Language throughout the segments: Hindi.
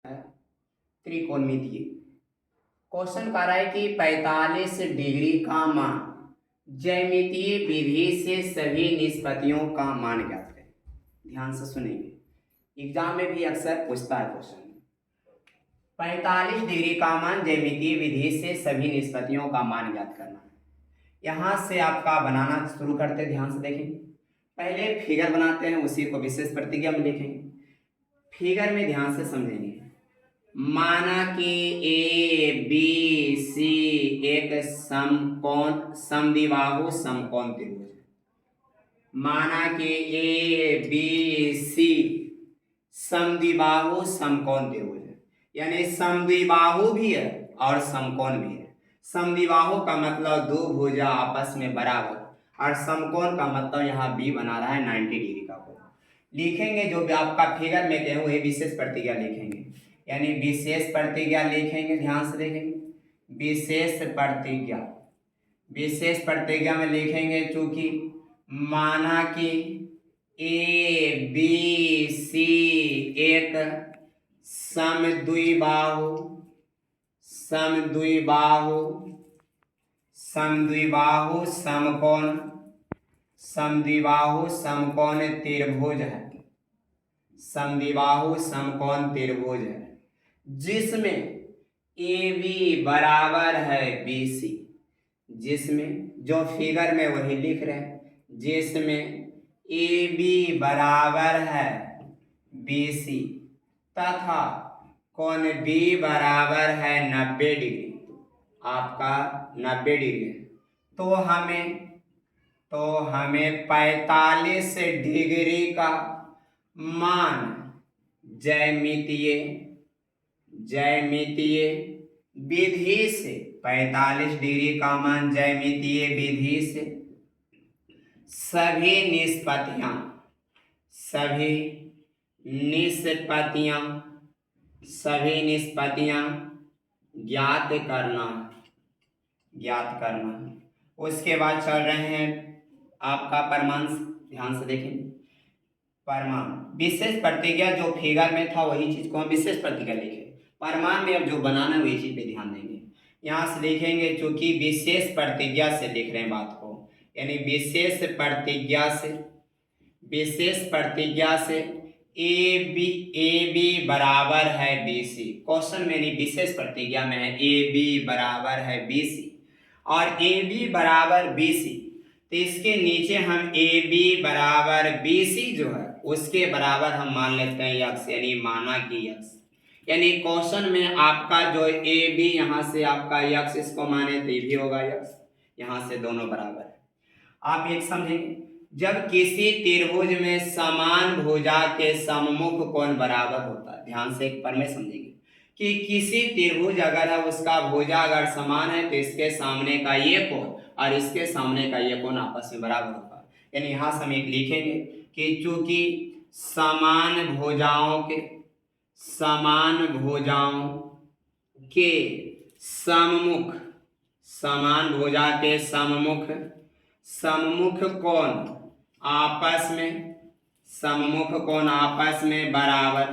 त्रिकोणमितीय। क्वेश्चन कह रहा है कि 45 डिग्री का मान ज्यामितीय विधि से सभी निष्पत्तियों का मान ज्ञात करें। ध्यान से सुनेंगे, एग्जाम में भी अक्सर पूछता है क्वेश्चन। 45 डिग्री का मान ज्यामितीय विधि से सभी निष्पत्तियों का मान ज्ञात करना है। यहाँ से आपका बनाना शुरू करते, ध्यान से देखेंगे। पहले फिगर बनाते हैं, उसी को विशेष प्रतिज्ञा में लिखेंगे। फिगर में ध्यान से समझेंगे। माना कि ए बी सी एक समद्विबाहु समकोण त्रिभुज है। माना कि ए बी सी समद्विबाहु समकोण त्रिभुज है, यानी समद्विबाहु भी है और समकोण भी है। समद्विबाहु का मतलब दो भुजा आपस में बराबर, और समकोण का मतलब यहाँ बी बना रहा है 90 डिग्री का कोण। लिखेंगे जो भी आपका फिगर में कहे वही विशेष प्रतिज्ञा लिखेंगे, यानी विशेष प्रतिज्ञा लिखेंगे। ध्यान से देखेंगे, विशेष प्रतिज्ञा। विशेष प्रतिज्ञा में लिखेंगे चूंकि माना कि ए बी सी एक समद्विबाहु समकोण त्रिभुज है। समद्विबाहु समकोण त्रिभुज है जिसमें ए बी बराबर है बी सी, जिसमें जो फिगर में वही लिख रहे हैं, जिसमें ए बी बराबर है बी सी तथा कोण बी बराबर है 90 डिग्री, आपका 90 डिग्री। तो हमें 45 डिग्री का मान ज्यामितीय विधि से 45 डिग्री का मान ज्यामितीय विधि से सभी निष्पत्तियां ज्ञात करना। उसके बाद चल रहे हैं आपका परमांश। ध्यान से देखेंगे, परमाण विशेष प्रतिज्ञा जो फिगर में था वही चीज को हम विशेष प्रतिज्ञा लिखे। परमाण में अब जो बनाना है वही चीज पे ध्यान देंगे। यहाँ से लिखेंगे चूंकि विशेष प्रतिज्ञा से लिख रहे हैं बात को, यानी विशेष प्रतिज्ञा से ए बी बराबर है बी सी। क्वेश्चन मेरी विशेष प्रतिज्ञा में है ए बी बराबर है बी सी, और ए बी बराबर बी सी, तो इसके नीचे हम ए बी बराबर बी सी जो है उसके बराबर हम मान लेते हैं यक्स, यानी माना कि यक्स। यानी क्वेश्चन में आपका जो ए बी यहाँ से आपका यक्स इसको माने तो ये भी होगा यक्स, यहाँ से दोनों बराबर है। आप एक समझेंगे, जब किसी त्रिभुज में समान भुजा के सम्मुख कोण बराबर होता है। ध्यान से एक पर में समझेंगे कि किसी त्रिभुज अगर है उसका भुजा अगर समान है तो इसके सामने का ये कोण और इसके सामने का ये कोण आपस में बराबर होगा। यानी यहाँ से हम एक लिखेंगे कि चूंकि समान भुजाओं के सम्मुख कोण आपस में बराबर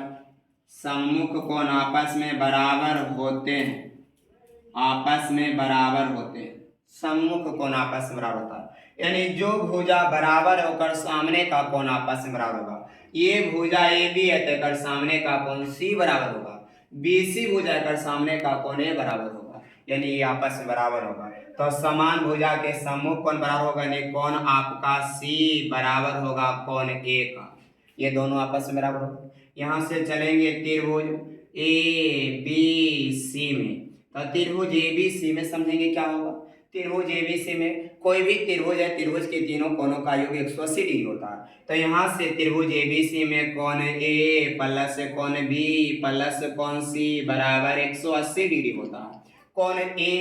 होते हैं। सम्मुख कोण आपस में बराबर होता है, यानी जो भुजा बराबर है होकर सामने का कोण आपस में बराबर होगा। ये भुजा ए बी है तो कर सामने का कोण सी बराबर होगा, बी सी भुजा कर सामने का कोण ए बराबर होगा, यानी ये आपस में बराबर होगा। तो समान भुजा के सम्मुख कोण बराबर होगा, यानी कोण आपका सी बराबर होगा कोण ए का, ये दोनों आपस में बराबर होगा। यहाँ से चलेंगे त्रिभुज ए बी सी में, तो त्रिभुज ए बी सी में समझेंगे क्या होगा। त्रिभुज ए बी सी में कोई भी त्रिभुज है, त्रिभुज के तीनों कोणों का योग 180 डिग्री होता है। तो यहाँ से त्रिभुज ए बी सी में कोण ए प्लस कोण बी प्लस कोण सी बराबर 180 डिग्री होता है। कोण ए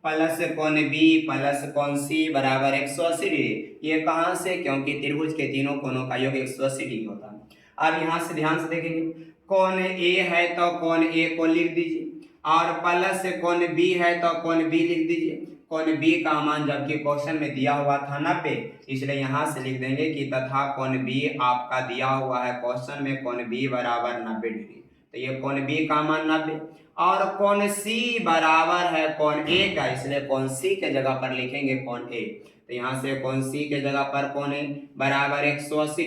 प्लस कोण बी प्लस कोण सी बराबर 180 डिग्री, ये कहाँ से, क्योंकि त्रिभुज के तीनों कोणों का योग 180 डिग्री होता है। अब यहाँ से ध्यान से देखेंगे, कोण ए है तो कोण ए को लिख दीजिए, और प्लस कोण बी है तो कोण बी लिख दीजिए। कोण बी का मान जबकि क्वेश्चन में दिया हुआ था 90, इसलिए यहाँ से लिख देंगे कि तथा कोण बी आपका दिया हुआ है क्वेश्चन में कोण बी बराबर 90 डिग्री। तो ये कोण बी का मान 90 और कोण सी बराबर है कोण ए का, इसलिए कोण सी के जगह पर लिखेंगे कोण ए। तो यहाँ से कोण सी के जगह पर कोण ए बराबर 180,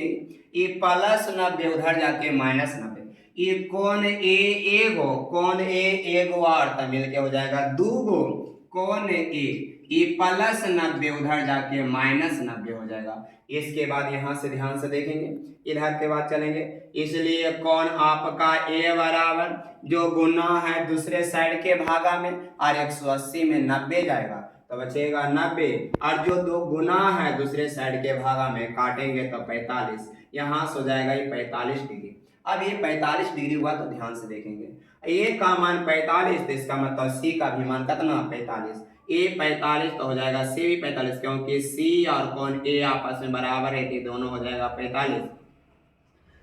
ये प्लस 90 उधर जाके माइनस 90, ये कोण ए एगो, कोण ए एगो और तब मिलके हो जाएगा दूगो कोण ए, ये प्लस 90 उधर जाके माइनस 90 हो जाएगा। इसके बाद यहाँ से ध्यान से देखेंगे, इधर के बाद चलेंगे, इसलिए कौन आपका ए बराबर जो गुना है दूसरे साइड के भागा में और 180 में 90 जाएगा तो बचेगा 90, और जो दो गुना है दूसरे साइड के भागा में काटेंगे तो 45, यहाँ से हो जाएगा ये 45 डिग्री। अब ये 45 डिग्री हुआ तो ध्यान से देखेंगे, ए का मान 45 तो इसका मतलब सी का भी मान कितना 45, ए 45 तो हो जाएगा सी भी 45, क्योंकि सी और कोण ए आपस में बराबर है कि दोनों हो जाएगा 45।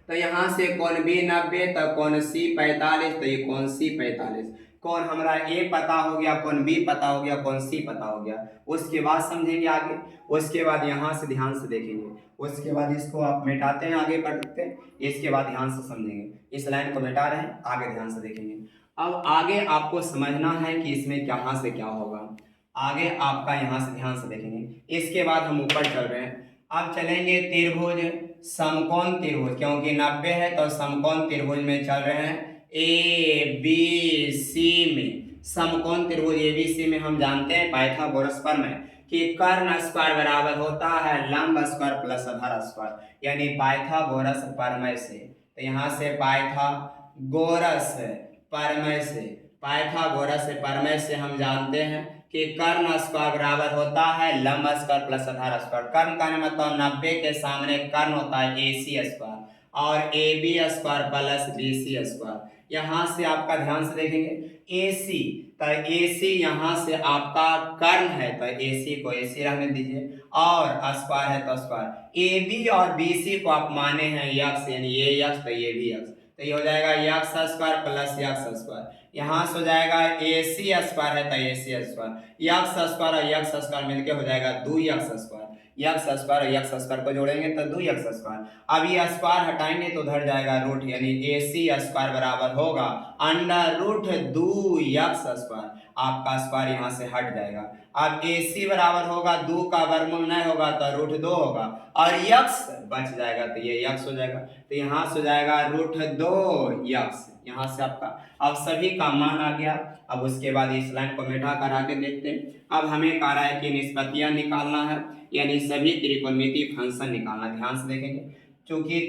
तो यहाँ से कोण बी 90 तो कोण सी 45, तो ये कोण सी 45, कोण हमारा ए पता हो गया, कोण बी पता हो गया, कोण सी पता हो गया। उसके बाद समझेंगे आगे, उसके बाद यहाँ से ध्यान से देखेंगे, उसके बाद इसको आप मिटाते हैं आगे बढ़ते हैं, इसके बाद ध्यान से समझेंगे, इस लाइन को मिटा रहे हैं आगे ध्यान से देखेंगे। अब आगे आपको समझना है कि इसमें कहाँ से क्या होगा, आगे आपका यहाँ से ध्यान से देखेंगे। इसके बाद हम ऊपर चल रहे हैं, अब चलेंगे त्रिभुज समकोण त्रिभुज, क्योंकि 90 है तो समकोण त्रिभुज में चल रहे हैं ए बी सी में। समकोण त्रिभुज ए बी सी में हम जानते हैं पाइथागोरस प्रमेय कि कर्ण स्क्वायर बराबर होता है लंब स्क्वायर प्लस आधार स्क्वायर, यानी पाइथागोरस प्रमेय से। तो यहाँ से पाइथागोरस प्रमेय से हम जानते हैं कि कर्ण स्क्वायर बराबर होता है लंब स्क्वायर प्लस आधार स्क्वायर। कर्ण का मतलब 90 के सामने कर्ण होता है AC स्क्वायर और AB square plus BC square. यहाँ से आपका ध्यान से देखेंगे AC, तो AC यहाँ से आपका कर्ण है तो AC को AC रहने दीजिए और स्क्वायर है तो स्क्वायर। AB और BC को आप माने हैं यक्स, यानी ये यक्स तो ये भी यक्स, तो ये हो जाएगा x square plus x square. यहाँ से हो जाएगा AC स्क्वायर है तो AC स्क्वायर, यक्स स्क्वायर और यक्स स्क्वायर मिलके हो जाएगा 2x स्क्वायर, यक्स स्क्वायर और यक्स स्क्वायर को जोड़ेंगे तो 2x स्क्वायर। अब ये स्क्वायर हटाएंगे तो उधर जाएगा रूट, यानी AC स्क्वायर बराबर होगा अंडर रूट 2x स्क्वायर, आपका स्क्वायर यहाँ से हट जाएगा। अब AC बराबर होगा 2 का वर्गमूल नहीं होगा तो रूट 2 होगा और यक्स बच जाएगा तो ये यक्स हो जाएगा, तो यहाँ से हो जाएगा रूट 2x। यहाँ से आपका अब सभी का मान आ गया। अब उसके बाद इस लाइन को मिटा कर आके देखते हैं। अब हमें कह रहा है कि निष्पत्तियां निकालना है, यानी सभी त्रिकोणमितीय फंक्शन निकालना। ध्यान से देखेंगे, चूंकि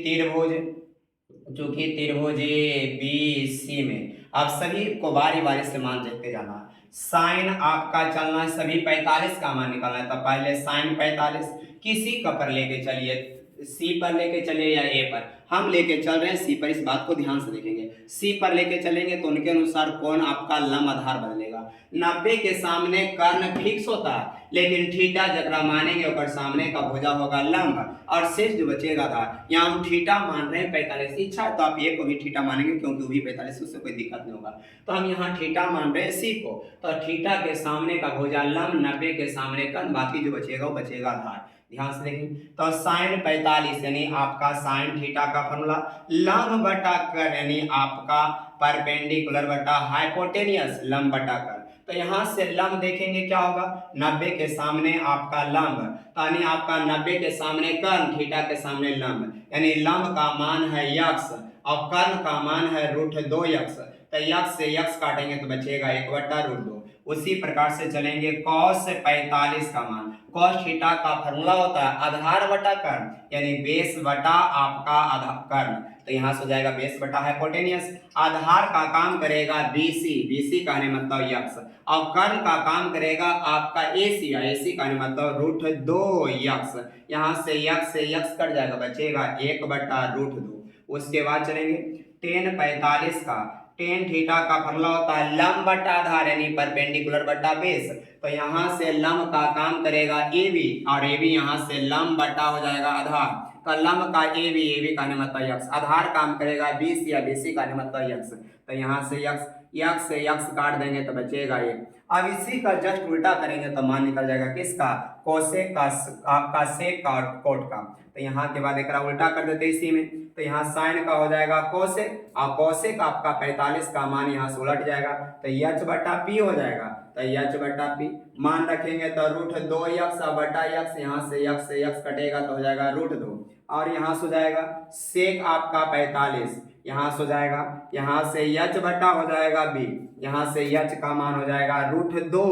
त्रिभुज ABC में आप सभी को बारी बारी से मान देखते जाना है। साइन आपका चलना है, सभी 45 का मान निकालना है, तो पहले साइन 45 किसी का पर लेके चलिए, सी पर लेके चलिए या ए पर, हम लेके चल रहे हैं सी पर, इस बात को ध्यान से देखेंगे। सी पर लेके चलेंगे तो उनके अनुसार कोण आपका लंब आधार बदलेगा। 90 के सामने कर्ण फिक्स होता है, लेकिन थीटा जकरा मानेंगे और सामने का भुजा होगा लंब और शेष जो बचेगा आधार। यहाँ हम थीटा मान रहे हैं 45, इच्छा है तो आप ए को भी थीटा मानेंगे क्योंकि वो भी 45, उससे कोई दिक्कत नहीं होगा। तो हम यहाँ थीटा मान रहे हैं सी को, तो थीटा के सामने का भुजा लंब, 90 के सामने कर्ण, बाकी जो बचेगा वो बचेगा आधार। ध्यान से देखें, तो साइन 45 यानी आपका साइन थीटा का फॉर्मूला लंब बटा कर, यानी आपका परपेंडिकुलर बटा हाइपोटेनियस लंब बटा कर। तो यहाँ से लंब देखेंगे क्या होगा, 90 के सामने आपका लंब, यानी आपका 90 के सामने कर्ण, थीटा के सामने लंब, यानी लंब का मान है यक्स और कर्ण का मान है रूट 2x। तो यक्स से यक्स काटेंगे तो बचेगा 1/√2। उसी प्रकार से चलेंगे कॉस 45 का मान, कॉस थीटा का फॉर्मूला होता है आधार बटा कर्ण, यानी बेस बटा आपका आधार कर्ण, तो यहाँ से हो जाएगा बेस बटा हाइपोटेनियस। आधार का काम करेगा BC का मतलब यक्स, और कर्ण का काम करेगा आपका AC का मतलब रूट 2x। यहाँ से यक्स कट जाएगा, बचेगा 1/√2। उसके बाद चलेंगे टेन 45 का, टेन थीटा का फॉर्मूला होता है लंब बटा आधार, यानी परपेंडिकुलर बटा बेस। तो यहाँ से लंब का काम करेगा AB और AB यहाँ से लंब बटा हो जाएगा आधार, तो लंब का AB का मतलब यक्स, आधार काम करेगा BC या BC का मतलब यक्स। तो यहाँ से यक्स से यक्स काट देंगे तो बचेगा 1। अब इसी का जस्ट उल्टा करेंगे तो मान निकल जाएगा किसका, कोसेक का, आपका सेक का और कोट का। तो यहाँ के बाद एक उल्टा कर देते इसी में, तो यहाँ साइन का हो जाएगा कोसेक, और कोसेक आपका 45 का मान यहाँ से उलट जाएगा, तो एच बटा पी हो जाएगा। तो एच बटा पी मान रखेंगे तो √2x बटा x, यहाँ से x कटेगा तो हो जाएगा √2, और यहाँ से हो जाएगा सेक आपका 45, यहाँ से हो जाएगा, यहाँ से h बटा हो जाएगा b, यहाँ से h का मान हो जाएगा √2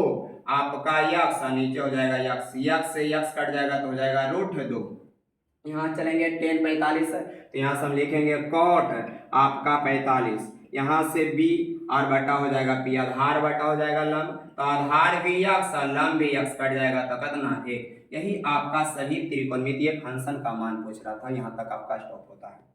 आपका x, नीचे हो जाएगा x से x कट जाएगा तो हो जाएगा √2। यहाँ चलेंगे tan 45 है, तो यहाँ से हम लिखेंगे cot आपका 45, यहाँ से b और बटा हो जाएगा p, आधार बटा हो जाएगा लंब, तो आधार भी x और लंब भी x कट जाएगा तो कितना 1। यही आपका सभी त्रिकोणमितीय फंक्शन का मान पूछ रहा था, यहाँ तक आपका स्टॉप होता है।